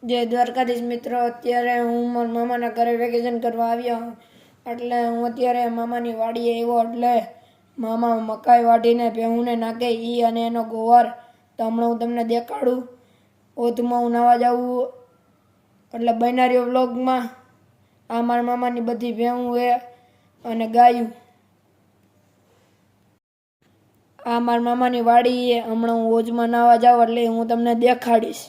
જય દ્વારકાધીશ મિત્રો, અત્યારે હું મારા મામાના ઘરે વેકેશન કરવા આવ્યો એટલે હું અત્યારે મામાની વાડીએ આવ્યો એટલે મામા મકાઈ વાઢીને ભેહુંને નાખે ઈ અને એનો ગોવાર તો હમણાં હું તમને દેખાડું. ઓથમાં હું નાવા જાઉં એટલે બનાર્યો વ્લોગમાં. આ મારા મામાની બધી ભેહું છે અને ગાયું. આ મારા મામાની વાડી છે. હમણાં હું ઓજમાં નાવા જાઉં એટલે હું તમને દેખાડીશ.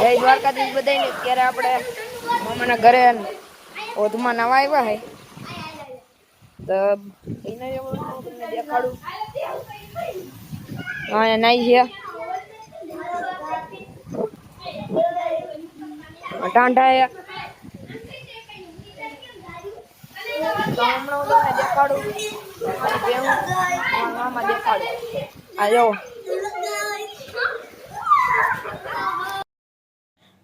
જય દ્વારકાધીશ બધાને. અત્યારે આપણે મામાના ઘરે ઓધમાં નાવા આવ્યા હે તો એને તમને દેખાડું. હા નાઈ છે ટાંડા તો હમણાં હું તમને દેખાડું. મામા દેખાડું. આ જો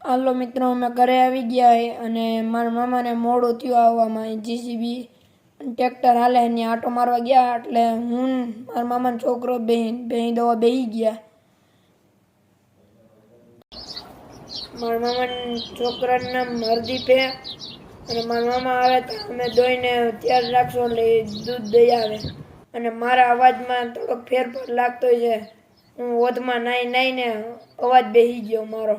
હાલો મિત્રો, અમે ઘરે આવી ગયા હે અને મારા મામાને મોડું થયું આવવામાં. જીસીબી ટ્રેક્ટર હાલે એની આટો મારવા ગયા એટલે હું મારા મામાનો છોકરો બેહી દવા બેહી ગયા. મારા મામાના છોકરાનું નામ હરદીપ હે અને મારા મામા આવે તો અમે દોઈને તૈયાર રાખશો એટલે દૂધ દઈ આવે. અને મારા અવાજમાં થોડોક ફેરફાર લાગતો છે. હું ઓધમાં નાઈને અવાજ બેસી ગયો મારો.